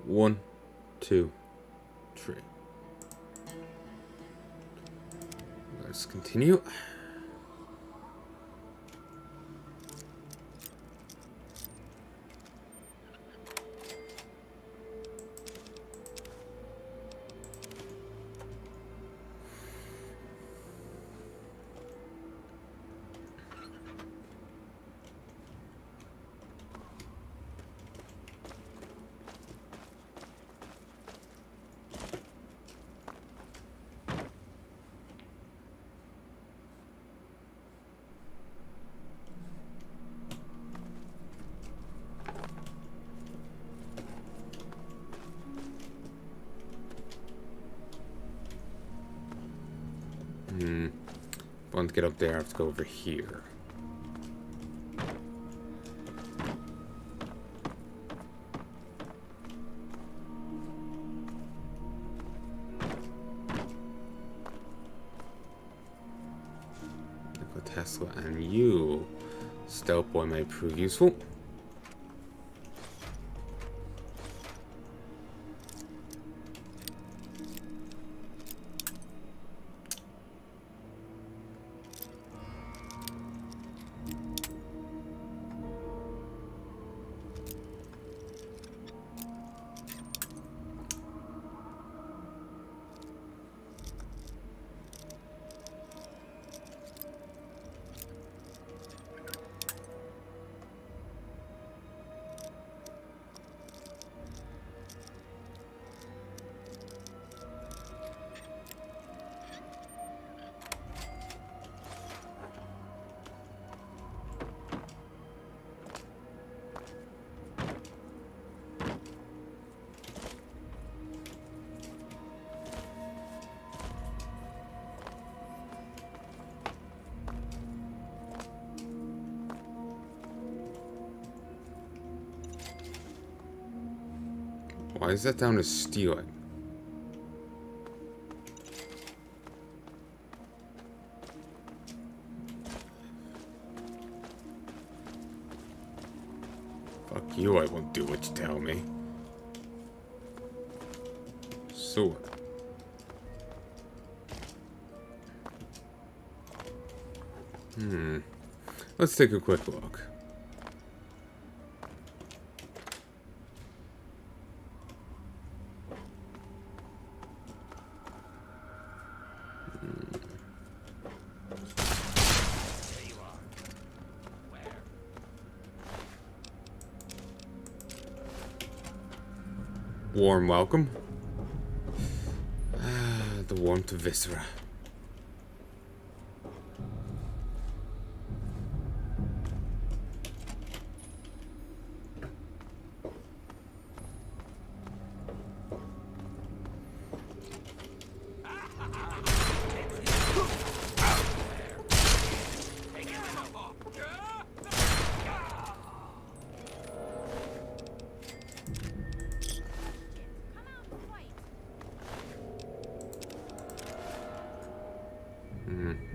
1, 2, 3. Let's continue. If I want to get up there, I have to go over here. Tesla and you, stealth boy, may prove useful. Why is that down to stealing? Fuck you, I won't do what you tell me. So let's take a quick look. Warm welcome. The warmth of Viscera.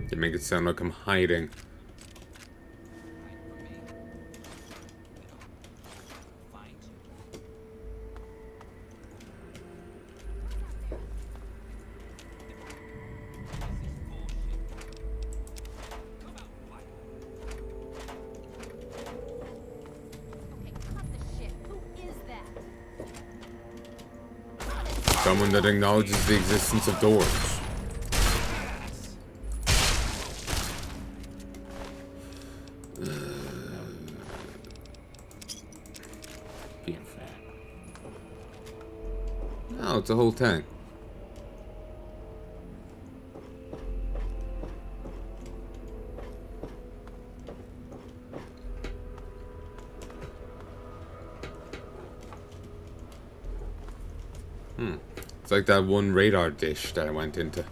They make it sound like I'm hiding. Someone that acknowledges the existence of doors. Oh, it's a whole tank. It's like that one radar dish that I went into.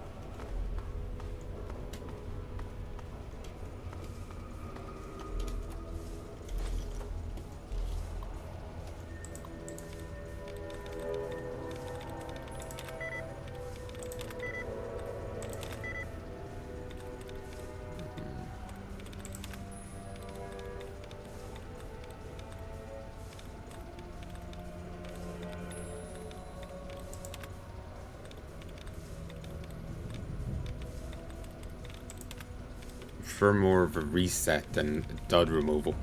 prefer more of a reset than dud removal.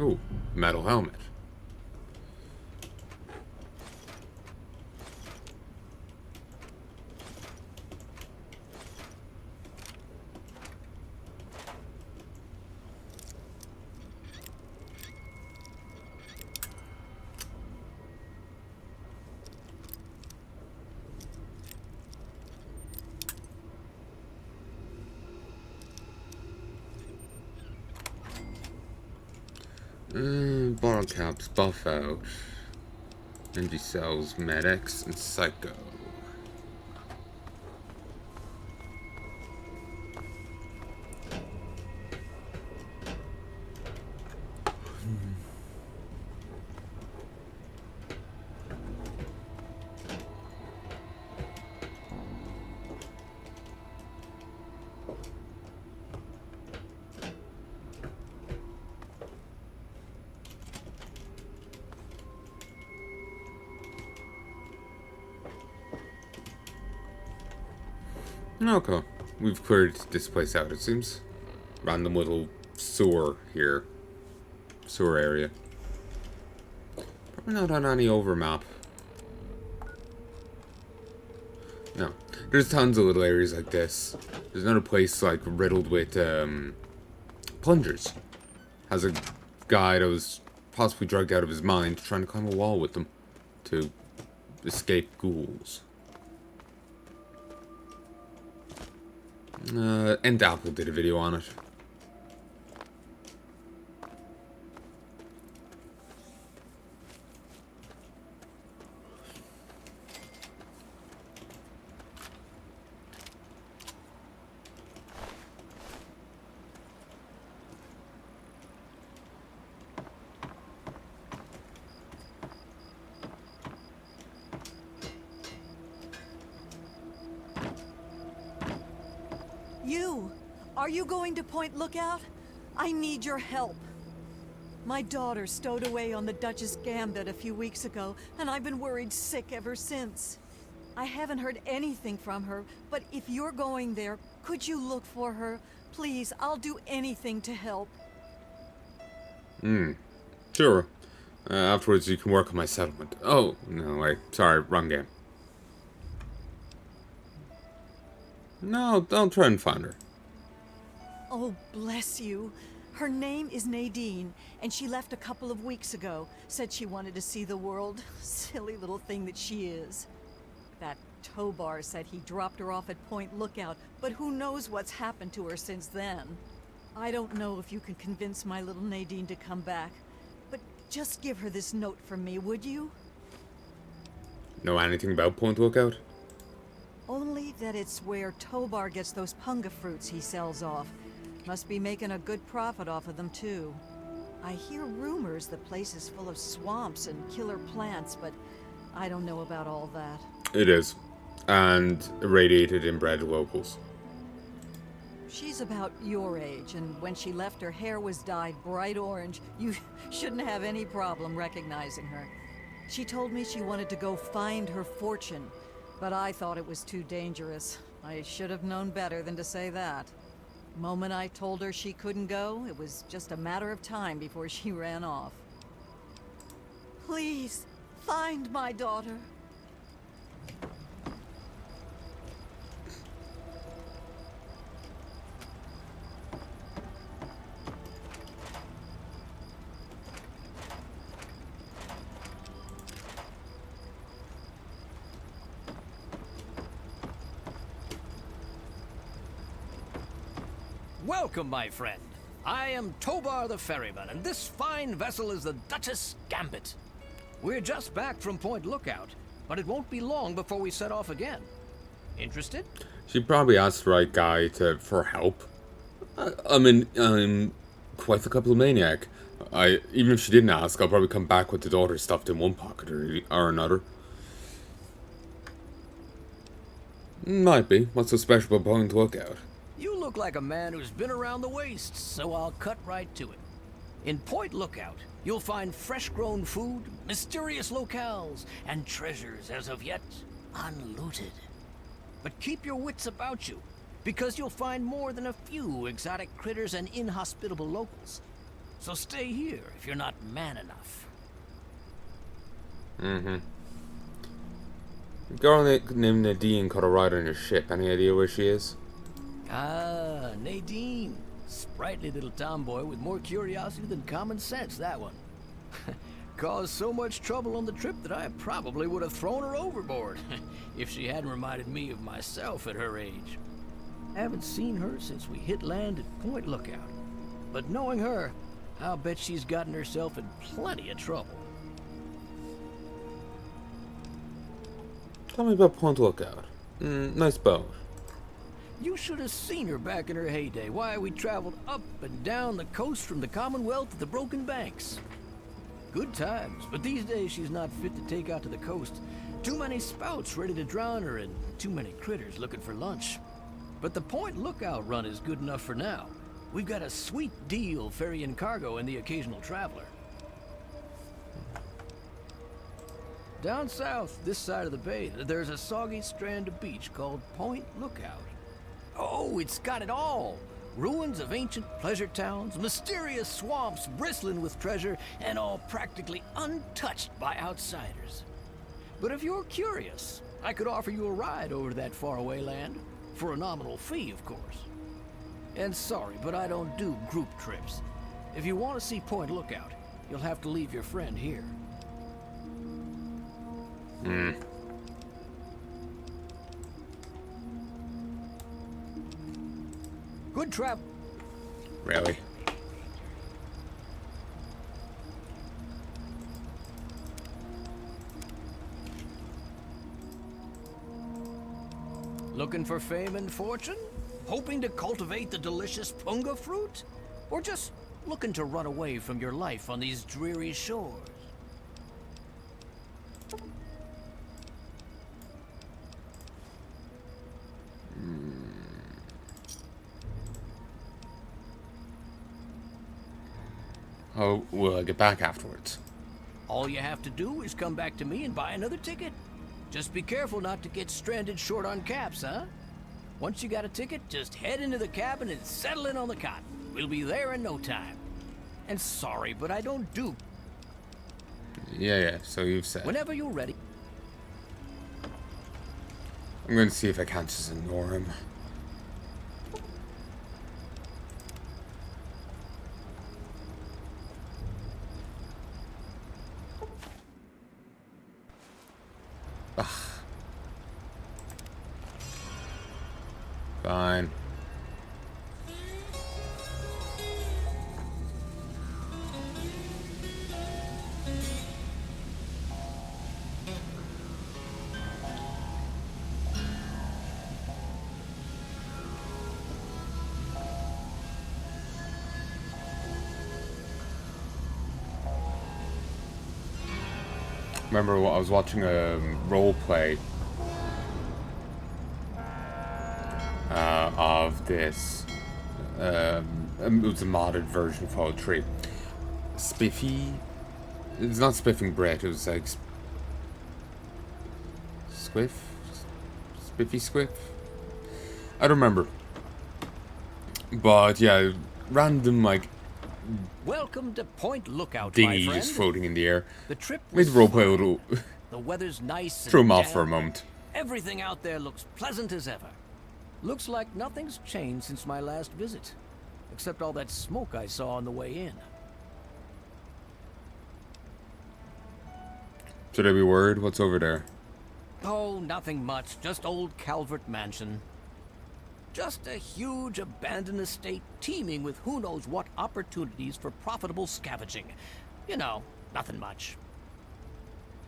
Ooh, metal helmet. Bottle caps, buff out. Energy cells, medics, and psycho. Okay, we've cleared this place out, it seems. Random little sewer here. Sewer area. Probably not on any overmap. No. There's tons of little areas like this. There's another place like riddled with plungers. Has a guy that was possibly drugged out of his mind trying to climb a wall with them to escape ghouls. And Apple did a video on it. You! Are you going to Point Lookout? I need your help. My daughter stowed away on the Duchess Gambit a few weeks ago, and I've been worried sick ever since. I haven't heard anything from her, but if you're going there, could you look for her? Please, I'll do anything to help. Sure. Afterwards you can work on my settlement. Oh, no, wait. Sorry, wrong game. No, don't try and find her. Oh, bless you. Her name is Nadine, and she left a couple of weeks ago. Said she wanted to see the world. Silly little thing that she is. That Tobar said he dropped her off at Point Lookout, but who knows what's happened to her since then. I don't know if you can convince my little Nadine to come back, but just give her this note from me, would you? Know anything about Point Lookout? Only that it's where Tobar gets those punga fruits he sells off. Must be making a good profit off of them, too. I hear rumors the place is full of swamps and killer plants, but I don't know about all that. It is. And irradiated inbred locals. She's about your age, and when she left, her hair was dyed bright orange. You shouldn't have any problem recognizing her. She told me she wanted to go find her fortune, but I thought it was too dangerous. I should have known better than to say that. Moment I told her she couldn't go, it was just a matter of time before she ran off. Please, find my daughter. Welcome, my friend. I am Tobar the ferryman, and this fine vessel is the Duchess Gambit. We're just back from Point Lookout, but it won't be long before we set off again. Interested? She probably asked the right guy for help. I mean, I'm quite the couple maniac. Even if she didn't ask, I'll probably come back with the daughter stuffed in one pocket or another. Might be. What's so special about Point Lookout? You look like a man who's been around the wastes, so I'll cut right to it. In Point Lookout, you'll find fresh-grown food, mysterious locales, and treasures as of yet unlooted. But keep your wits about you, because you'll find more than a few exotic critters and inhospitable locals. So stay here if you're not man enough. A girl named Nadine caught a ride on your ship. Any idea where she is? Ah, Nadine. Sprightly little tomboy with more curiosity than common sense, that one. Caused so much trouble on the trip that I probably would have thrown her overboard if she hadn't reminded me of myself at her age. Haven't seen her since we hit land at Point Lookout. But knowing her, I'll bet she's gotten herself in plenty of trouble. Tell me about Point Lookout. Nice boat. You should have seen her back in her heyday. Why, we traveled up and down the coast from the Commonwealth to the Broken Banks. Good times, but these days she's not fit to take out to the coast. Too many spouts ready to drown her and too many critters looking for lunch. But the Point Lookout run is good enough for now. We've got a sweet deal ferrying cargo and the occasional traveler. Down south, this side of the bay, there's a soggy strand of beach called Point Lookout. Oh, it's got it all. Ruins of ancient pleasure towns, mysterious swamps bristling with treasure, and all practically untouched by outsiders. But if you're curious, I could offer you a ride over to that faraway land. For a nominal fee, of course. And sorry, but I don't do group trips. If you want to see Point Lookout, you'll have to leave your friend here. Good trap. Really? Looking for fame and fortune? Hoping to cultivate the delicious punga fruit? Or just looking to run away from your life on these dreary shores? How will I get back afterwards? All you have to do is come back to me and buy another ticket. Just be careful not to get stranded short on caps, huh? Once you got a ticket, just head into the cabin and settle in on the cot. We'll be there in no time. And sorry, but I don't do... Yeah, so you've said. Whenever you're ready. I'm going to see if I can't just ignore him. Ugh. Fine. Remember, I was watching a role play of this. It was a modded version of Fallout 3. Spiffy. It's not Spiffing Brett. It was like Squiff, Spiffy Squiff. I don't remember. But yeah, random like. Welcome to Point Lookout, Dinghy my friend. just floating in the air. The trip Made was the roleplay a fun. little. The weather's nice. Threw him and off for a damp. moment. Everything out there looks pleasant as ever. Looks like nothing's changed since my last visit, except all that smoke I saw on the way in. Should I be worried? What's over there? Oh, nothing much. Just old Calvert Mansion. Just a huge abandoned estate teeming with who knows what opportunities for profitable scavenging. You know, nothing much.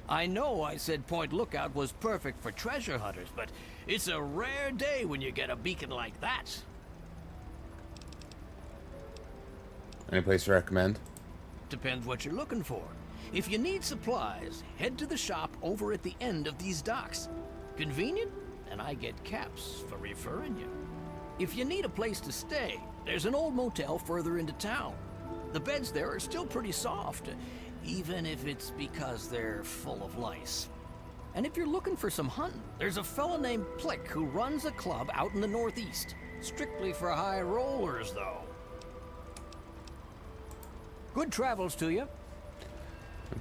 I know I said Point Lookout was perfect for treasure hunters, but it's a rare day when you get a beacon like that. Any place to recommend? Depends what you're looking for. If you need supplies, head to the shop over at the end of these docks. Convenient, and I get caps for referring you. If you need a place to stay, there's an old motel further into town. The beds there are still pretty soft, even if it's because they're full of lice. And if you're looking for some hunting, there's a fella named Plick who runs a club out in the northeast. Strictly for high rollers, though. Good travels to you.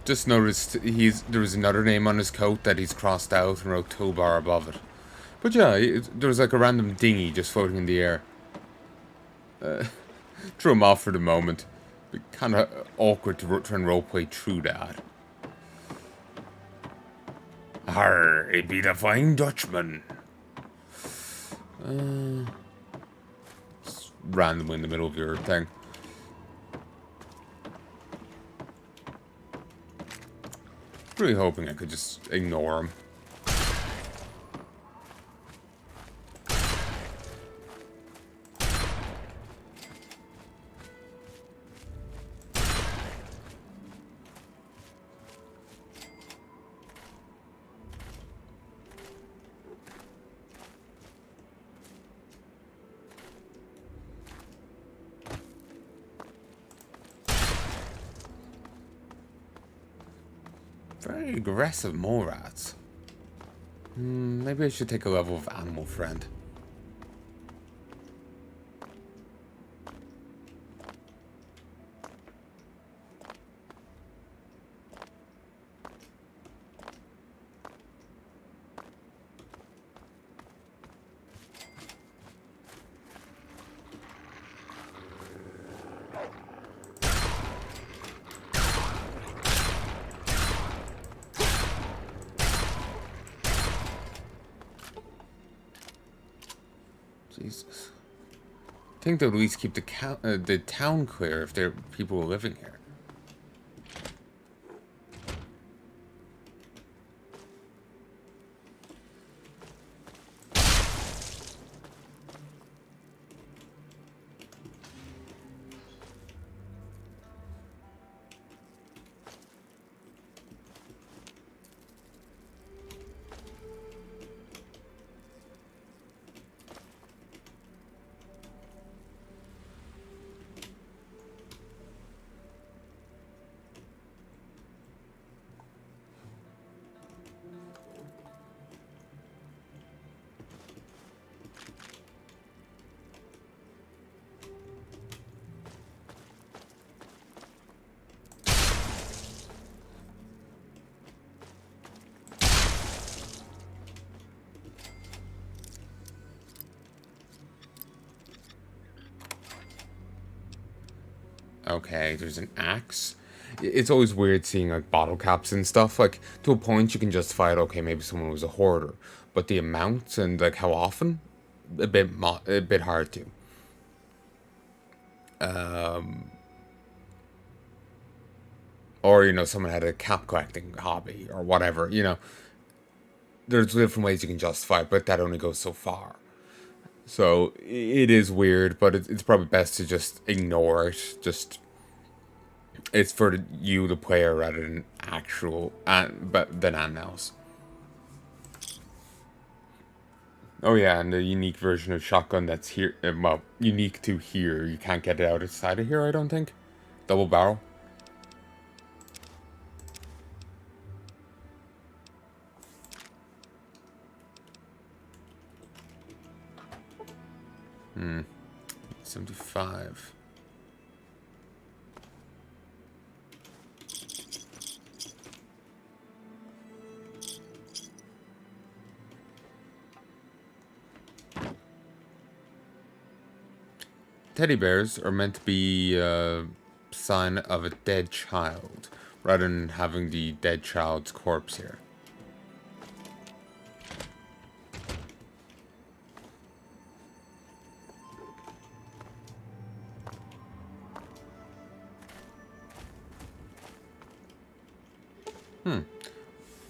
Just noticed there was another name on his coat that he's crossed out and wrote tow bar above it. But yeah, there was like a random dinghy just floating in the air. Threw him off for the moment. Kind of awkward to try and roleplay through that. Arr, it be the Flying Dutchman. Just randomly in the middle of your thing. Really hoping I could just ignore him. Very aggressive mole rats. Maybe I should take a level of animal friend. Jesus. I think they'll at least keep the town clear if there are people living here. Okay, there's an axe. It's always weird seeing like bottle caps and stuff. Like to a point, you can justify it. Okay, maybe someone was a hoarder, but the amounts and like how often, a bit hard to. Or you know, someone had a cap collecting hobby or whatever. You know, there's different ways you can justify it, but that only goes so far. So it is weird, but it's probably best to just ignore it. It's for you, the player, rather than actual, than anything else. Oh yeah, and the unique version of shotgun that's here, well, unique to here. You can't get it outside of here, I don't think. Double barrel. Hmm. 75. Teddy bears are meant to be a sign of a dead child, rather than having the dead child's corpse here.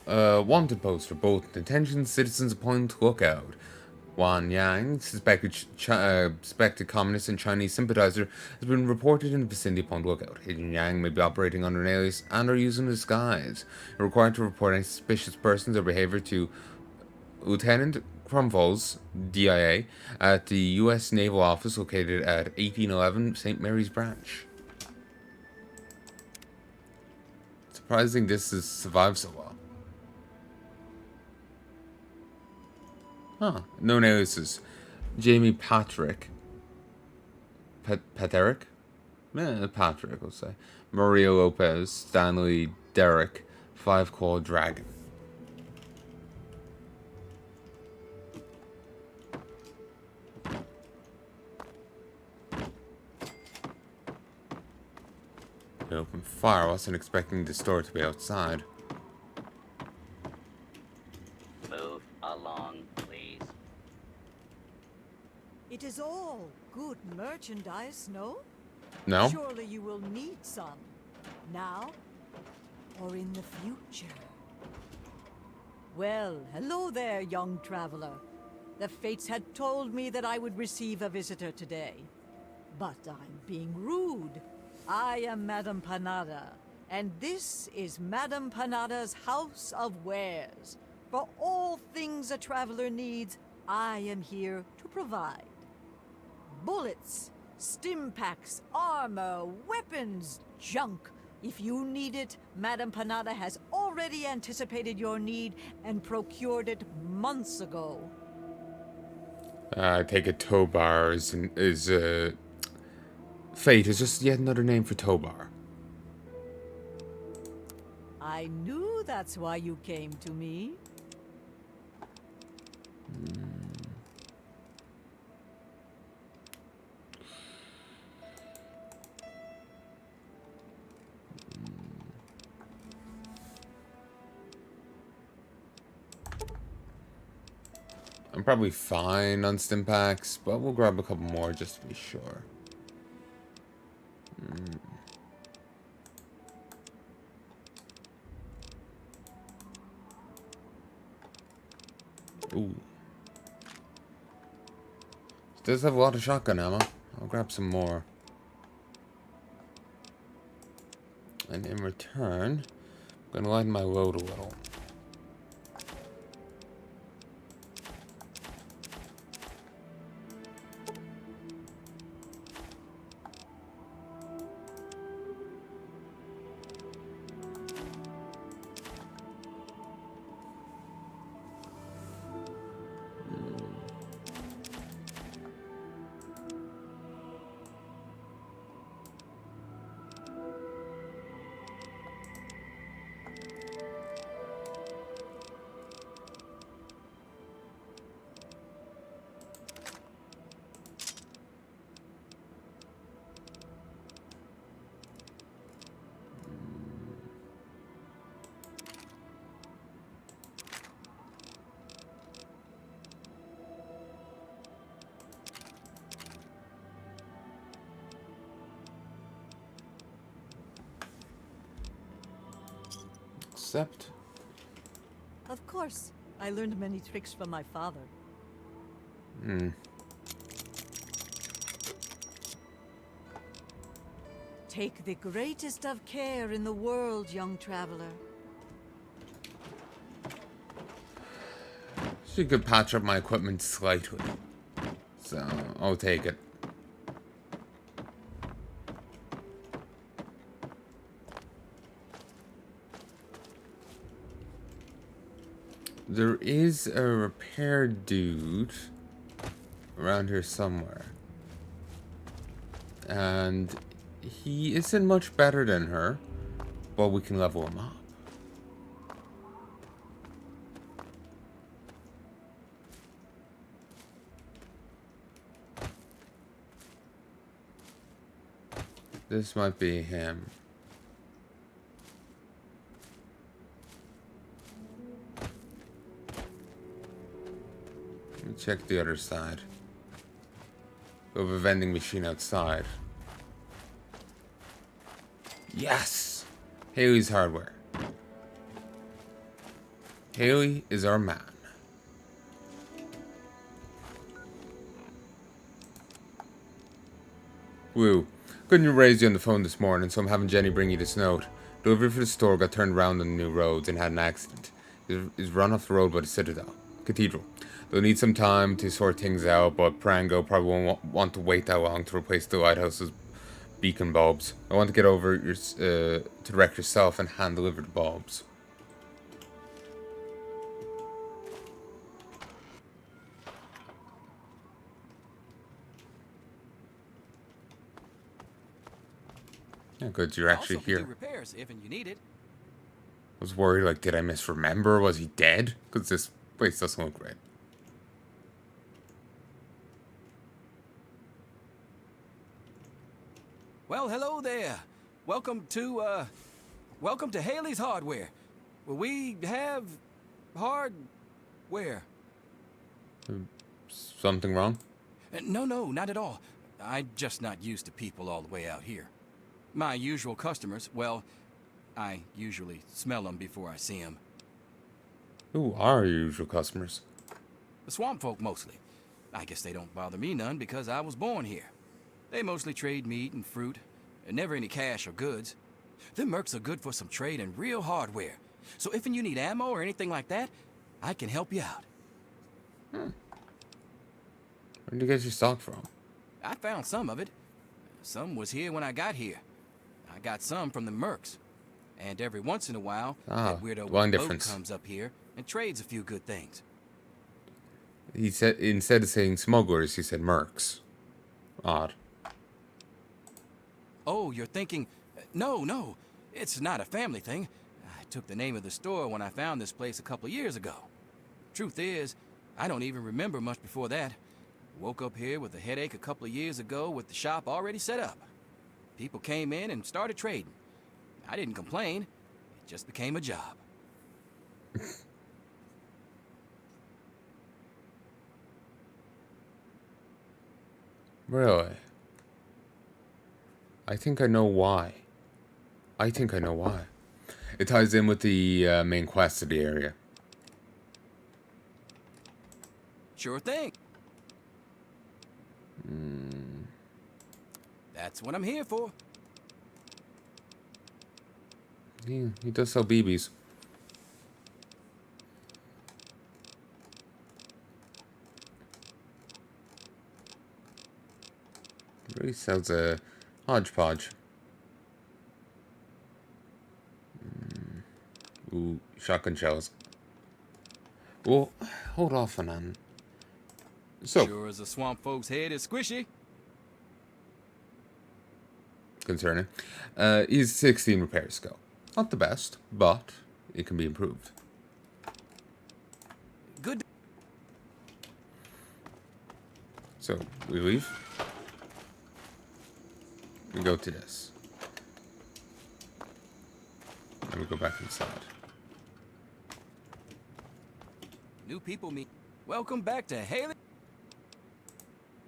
Wanted poster, both detention citizens Point Lookout. Wan Yang, suspected communist and Chinese sympathizer, has been reported in the vicinity of Point Lookout. Hidden Yang may be operating under an alias and are using a disguise. You're required to report any suspicious persons or behavior to Lieutenant Crumvol's DIA at the U.S. Naval Office located at 1811 St. Mary's Branch. Surprising this has survived so well. Huh. Known aliases. Jamie Patrick. Patrick? Patrick, we'll say. Maria Lopez. Stanley Derrick. Five Claw Dragon. They opened fire. I wasn't expecting the store to be outside. Move along, please. It is all good merchandise, no? No? Surely you will need some. Now or in the future. Well, hello there, young traveler. The fates had told me that I would receive a visitor today. But I'm being rude. I am Madame Panada, and this is Madame Panada's House of Wares. For all things a traveler needs, I am here to provide. Bullets, stim packs, armor, weapons, junk. If you need it, Madame Panada has already anticipated your need and procured it months ago. I take it Tobar is Fate is just yet another name for Tobar. I knew that's why you came to me. I'm probably fine on stim packs, but we'll grab a couple more just to be sure. Ooh. It does have a lot of shotgun ammo. I'll grab some more. And in return, I'm gonna lighten my load a little. Except, Of course, I learned many tricks from my father. Take the greatest of care in the world, young traveler. she could patch up my equipment slightly. So, I'll take it. There is a repair dude around here somewhere. And he isn't much better than her, but we can level him up. This might be him. Let me check the other side. We have a vending machine outside. Yes! Haley's Hardware. Haley is our man. Woo. Couldn't raise you on the phone this morning, so I'm having Jenny bring you this note. Delivery for the store got turned around on the new roads and had an accident. He's run off the road by the Citadel. Cathedral. They'll need some time to sort things out, but Prango probably won't want to wait that long to replace the lighthouse's beacon bulbs. I want to get over to the wreck yourself and hand deliver the bulbs. Yeah, good, you're actually Also can do here. repairs if and you need it. I was worried, like, did I misremember? Was he dead? Because this place doesn't look right. Well, hello there. Welcome to Haley's Hardware. Well, we have hardware. Something wrong? No, not at all. I'm just not used to people all the way out here. My usual customers, well, I usually smell them before I see them. Who are your usual customers? The swamp folk mostly. I guess they don't bother me none because I was born here. They mostly trade meat and fruit, and never any cash or goods. Them mercs are good for some trade and real hardware. So if you need ammo or anything like that, I can help you out. Where did you get your stock from? I found some of it. Some was here when I got here. I got some from the mercs. And every once in a while, that weirdo one with the boat difference. comes up here and trades a few good things. He said, instead of saying smugglers, he said mercs. Odd. Oh, you're thinking... No, it's not a family thing. I took the name of the store when I found this place a couple of years ago. Truth is, I don't even remember much before that. Woke up here with a headache a couple of years ago with the shop already set up. People came in and started trading. I didn't complain. It just became a job. Really? I think I know why. It ties in with the main quest of the area. Sure thing. That's what I'm here for. He does sell BBs. He really sells a hodgepodge. Ooh, shotgun shells. Well, hold off on that. So, Sure as a swamp folk's head is squishy. concerning. He's 16 repair skill. Not the best, but it can be improved. Good. So, we leave. We go to this. And we go back inside. New people meet. Welcome back to Haley.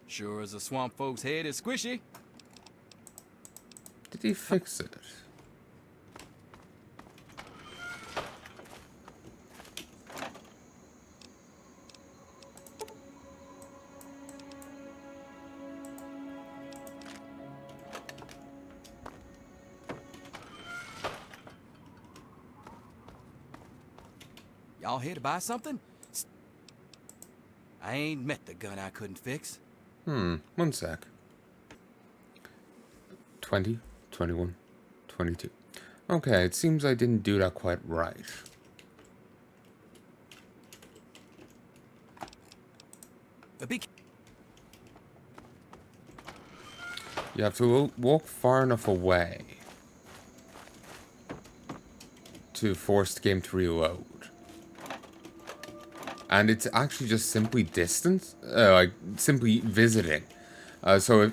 Sure as a swamp folk's head is squishy. Did he fix it? Y'all here to buy something? I ain't met the gun I couldn't fix. 1 sec. 20, 21, 22. Okay, it seems I didn't do that quite right. You have to walk far enough away to force the game to reload. And it's actually just simply distance, like simply visiting. So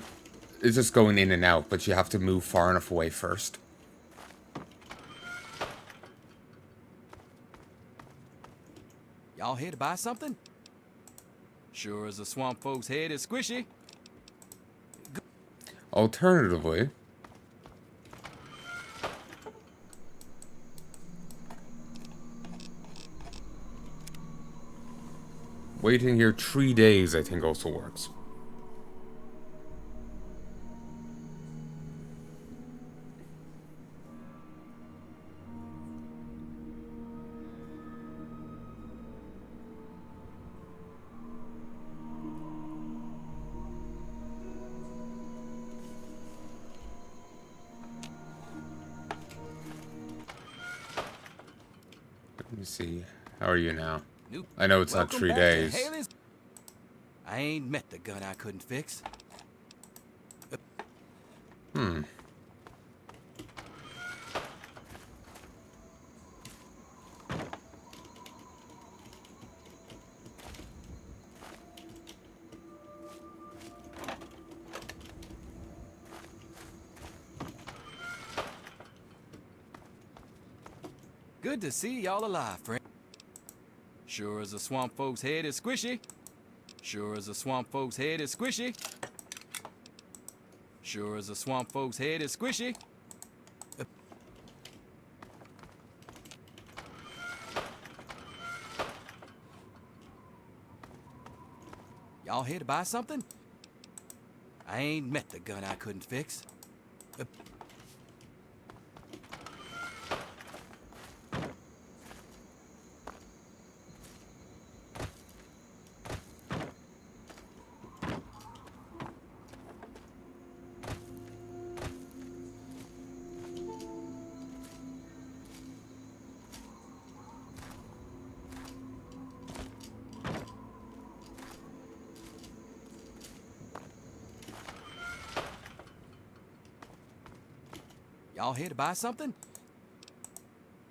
it's just going in and out, but you have to move far enough away first. Y'all here to buy something? Sure as a swamp folk's head is squishy. Alternatively, Waiting here 3 days, I think, also works. Let me see. How are you now? I know it's not 3 days. I ain't met the gun I couldn't fix. Good to see y'all alive, friend. Sure as a swamp folk's head is squishy. Sure as a swamp folk's head is squishy. Sure as a swamp folk's head is squishy. Y'all here to buy something? I ain't met the gun I couldn't fix. Y'all here to buy something?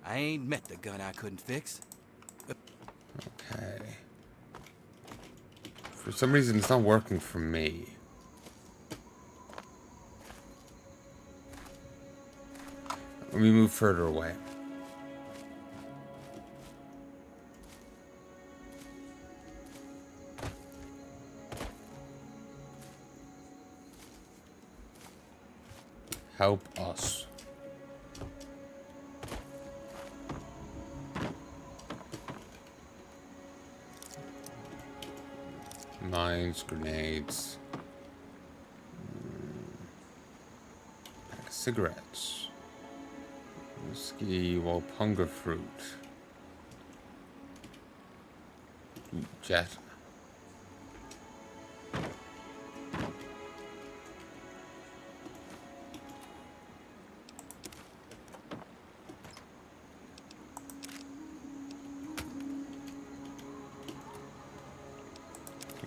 I ain't met the gun I couldn't fix. Okay. For some reason, it's not working for me. Let me move further away. Help us. Mines, grenades. Pack of cigarettes. Whiskey, Walpunga fruit. Ooh, jet.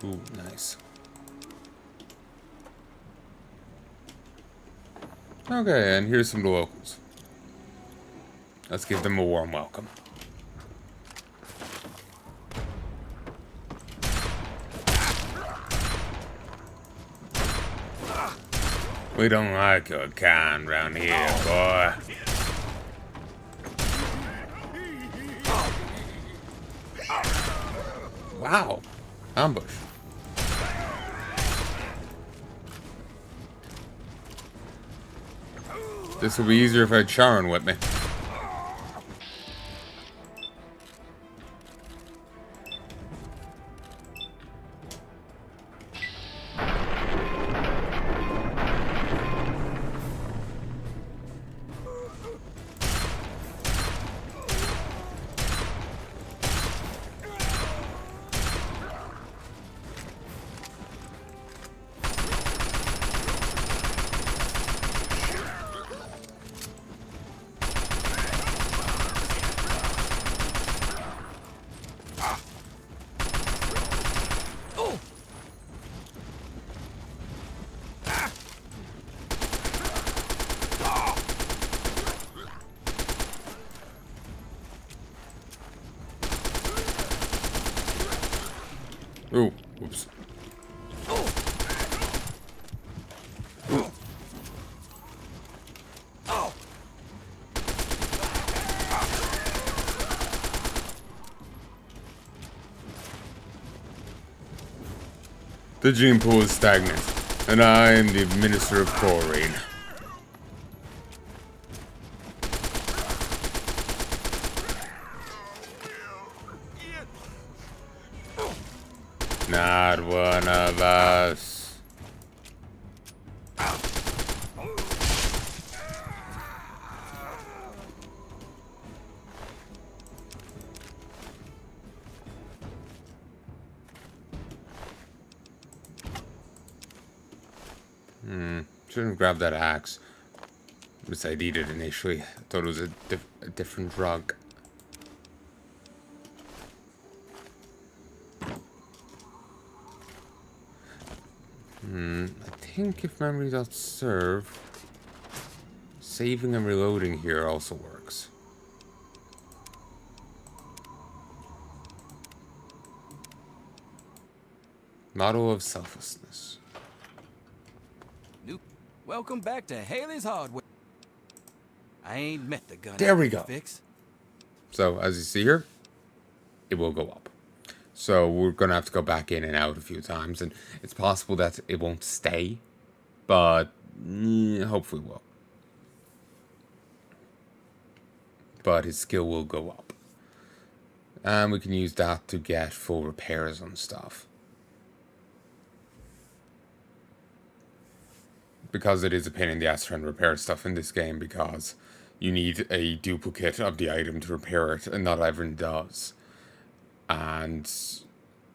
Ooh, nice. Okay, and here's some of the locals. Let's give them a warm welcome. We don't like your kind round here, boy. Wow. Ambush. This will be easier if I had Sharon with me. Ooh, whoops. The gene pool is stagnant, and I am the Minister of Chlorine. Not one of us. Shouldn't have grabbed that axe. Which I needed initially. I thought it was a different drug. I think if memory does serve, saving and reloading here also works. Model of selflessness. Welcome back to Haley's Hardware. I ain't met the gun. There we go. Fix. So, as you see here, it will go up. So, we're going to have to go back in and out a few times. And it's possible that it won't stay. But, hopefully will. But his skill will go up. And we can use that to get full repairs on stuff. Because it is a pain in the ass trying to repair stuff in this game, because you need a duplicate of the item to repair it, and not everyone does. And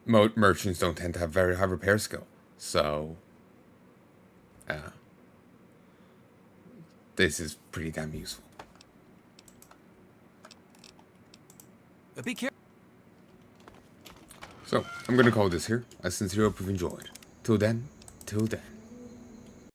merchants don't tend to have very high repair skill, so this is pretty damn useful. Be careful. So I'm gonna call this here. I sincerely hope you've enjoyed. Till then.